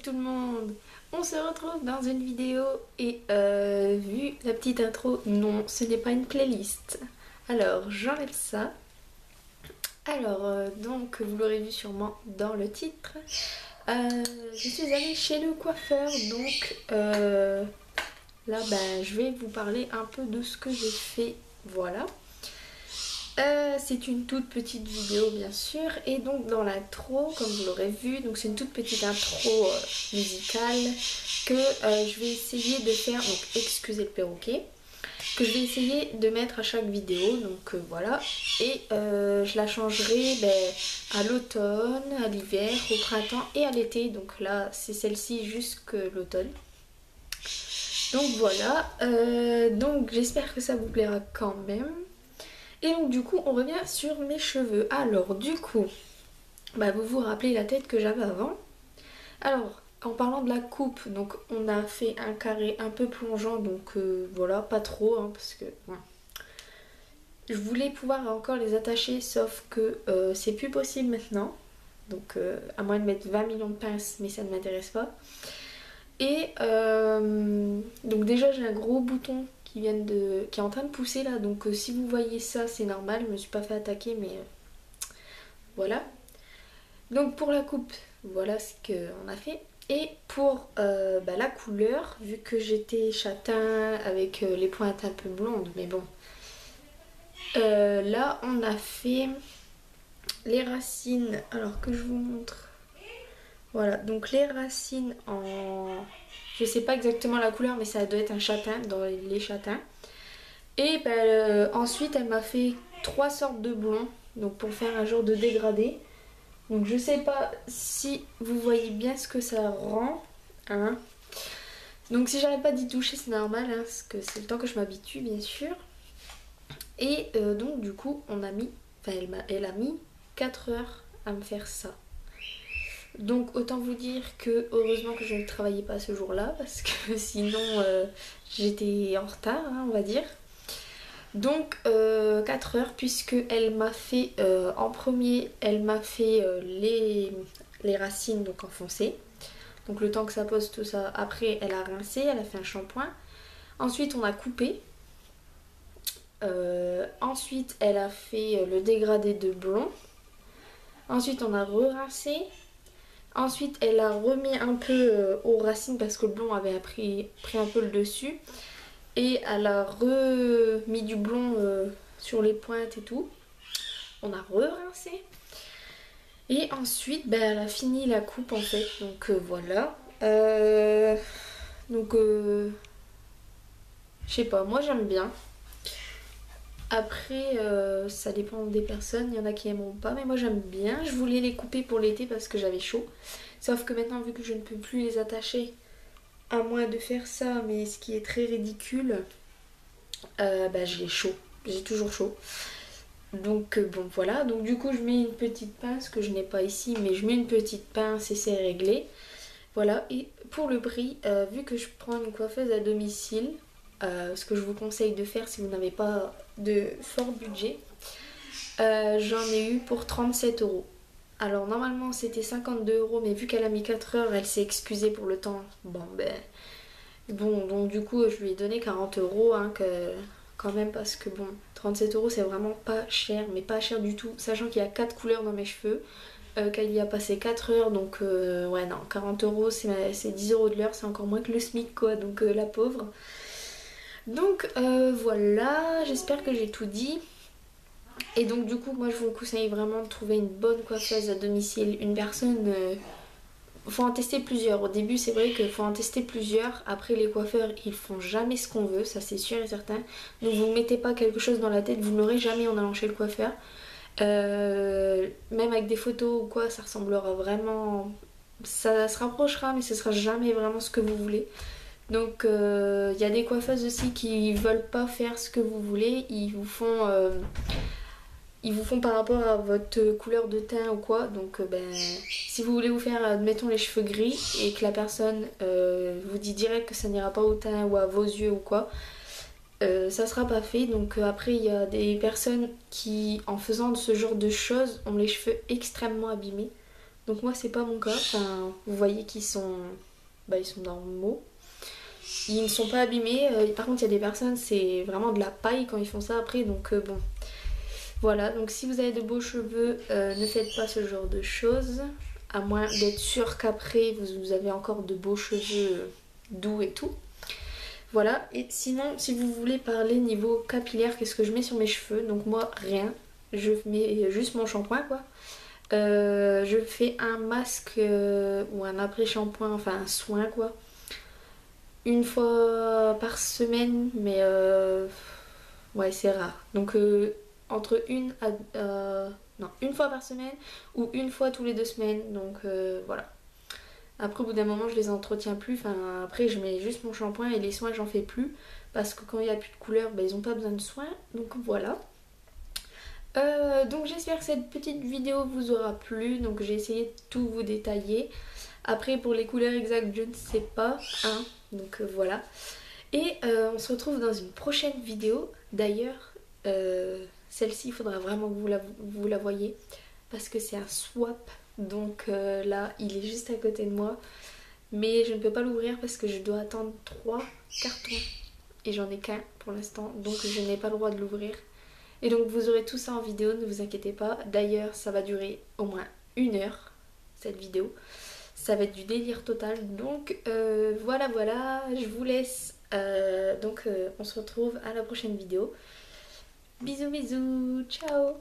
tout le monde, on se retrouve dans une vidéo et vu la petite intro, non ce n'est pas une playlist. Alors j'enlève ça. Alors donc vous l'aurez vu sûrement dans le titre, je suis allée chez le coiffeur donc là je vais vous parler un peu de ce que j'ai fait, voilà. C'est une toute petite vidéo bien sûr et donc dans l'intro comme vous l'aurez vu, donc c'est une toute petite intro musicale que je vais essayer de faire, donc excusez le perroquet, que je vais essayer de mettre à chaque vidéo, donc voilà, et je la changerai à l'automne, à l'hiver, au printemps et à l'été, donc là c'est celle-ci jusque l'automne. Donc voilà, donc j'espère que ça vous plaira quand même. Et donc du coup on revient sur mes cheveux. Alors du coup, vous vous rappelez la tête que j'avais avant. Alors en parlant de la coupe, donc on a fait un carré un peu plongeant, donc voilà, pas trop hein, parce que je voulais pouvoir encore les attacher, sauf que c'est plus possible maintenant. Donc à moins de mettre 20 millions de pinces, mais ça ne m'intéresse pas. Et donc déjà j'ai un gros bouton qui est en train de pousser là, donc si vous voyez ça c'est normal, je me suis pas fait attaquer, mais voilà. Donc pour la coupe, voilà ce qu'on a fait. Et pour la couleur, vu que j'étais châtain avec les pointes un peu blondes, mais bon, là on a fait les racines, alors que je vous montre. Voilà, donc les racines en... Je sais pas exactement la couleur, mais ça doit être un châtain, dans les châtains. Et ensuite, elle m'a fait 3 sortes de blonds, donc pour faire un genre de dégradé. Donc je sais pas si vous voyez bien ce que ça rend, hein. Donc si j'arrête pas d'y toucher, c'est normal, hein, parce que c'est le temps que je m'habitue, bien sûr. Et donc du coup, on a mis... Enfin, elle a mis 4 heures à me faire ça. Donc autant vous dire que heureusement que je ne travaillais pas ce jour-là, parce que sinon j'étais en retard, hein, on va dire. Donc 4 heures, puisque elle m'a fait en premier, elle m'a fait les racines donc enfoncées. Donc le temps que ça pose tout ça, après elle a rincé, elle a fait un shampoing. Ensuite on a coupé. Ensuite elle a fait le dégradé de blond. Ensuite on a re-rincé. Ensuite, elle a remis un peu aux racines parce que le blond avait pris un peu le dessus. Et elle a remis du blond sur les pointes et tout. On a re-rincé. Et ensuite, elle a fini la coupe en fait. Donc voilà. Donc, je sais pas, moi j'aime bien. Après, ça dépend des personnes, il y en a qui aimeront pas, mais moi j'aime bien. Je voulais les couper pour l'été parce que j'avais chaud. Sauf que maintenant, vu que je ne peux plus les attacher, à moins de faire ça, mais ce qui est très ridicule, j'ai chaud. J'ai toujours chaud. Donc bon voilà, donc du coup je mets une petite pince que je n'ai pas ici, mais je mets une petite pince et c'est réglé. Voilà, et pour le prix, vu que je prends une coiffeuse à domicile, ce que je vous conseille de faire si vous n'avez pas de fort budget, j'en ai eu pour 37 euros. Alors normalement c'était 52 euros, mais vu qu'elle a mis 4 heures, elle s'est excusée pour le temps. Bon, donc du coup je lui ai donné 40 euros hein, quand même, parce que bon, 37 euros c'est vraiment pas cher, mais pas cher du tout, sachant qu'il y a 4 couleurs dans mes cheveux. Qu'elle y a passé 4 heures, donc ouais non, 40 euros c'est 10 euros de l'heure, c'est encore moins que le SMIC quoi, donc la pauvre. Donc voilà, j'espère que j'ai tout dit. Et donc du coup moi je vous conseille vraiment de trouver une bonne coiffeuse à domicile, une personne... faut en tester plusieurs. Au début c'est vrai qu'il faut en tester plusieurs. Après les coiffeurs ils font jamais ce qu'on veut, ça c'est sûr et certain. Donc vous mettez pas quelque chose dans la tête, vous ne l'aurez jamais en allant chez le coiffeur. Même avec des photos ou quoi, ça ressemblera vraiment... Ça se rapprochera mais ce sera jamais vraiment ce que vous voulez. Donc il y a des coiffeuses aussi qui veulent pas faire ce que vous voulez. Ils vous font par rapport à votre couleur de teint ou quoi. Donc si vous voulez vous faire admettons les cheveux gris et que la personne vous dit direct que ça n'ira pas au teint ou à vos yeux ou quoi, ça sera pas fait. Donc après il y a des personnes qui en faisant ce genre de choses ont les cheveux extrêmement abîmés. Donc moi c'est pas mon cas, enfin vous voyez qu'ils sont, ils sont normaux. Ils ne sont pas abîmés, par contre il y a des personnes c'est vraiment de la paille quand ils font ça après, donc bon. Voilà, donc si vous avez de beaux cheveux, ne faites pas ce genre de choses, à moins d'être sûr qu'après vous avez encore de beaux cheveux doux et tout. Voilà, et sinon si vous voulez parler niveau capillaire, qu'est-ce que je mets sur mes cheveux? Donc moi rien, je mets juste mon shampoing quoi. Je fais un masque ou un après-shampoing, enfin un soin quoi, une fois par semaine, mais ouais c'est rare. Donc entre non, une fois par semaine ou une fois tous les 2 semaines, donc voilà. Après au bout d'un moment je les entretiens plus, enfin après je mets juste mon shampoing et les soins j'en fais plus parce que quand il n'y a plus de couleur, ils n'ont pas besoin de soins, donc voilà. Donc j'espère que cette petite vidéo vous aura plu, donc j'ai essayé de tout vous détailler. Après pour les couleurs exactes je ne sais pas, hein, donc voilà. Et on se retrouve dans une prochaine vidéo. D'ailleurs, celle-ci il faudra vraiment que vous la voyez parce que c'est un swap. Donc là il est juste à côté de moi. Mais je ne peux pas l'ouvrir parce que je dois attendre 3 cartons. Et j'en ai qu'un pour l'instant, donc je n'ai pas le droit de l'ouvrir. Et donc vous aurez tout ça en vidéo, ne vous inquiétez pas. D'ailleurs, ça va durer au moins 1 heure, cette vidéo. Ça va être du délire total. Donc voilà, je vous laisse. Donc on se retrouve à la prochaine vidéo. Bisous, bisous, ciao!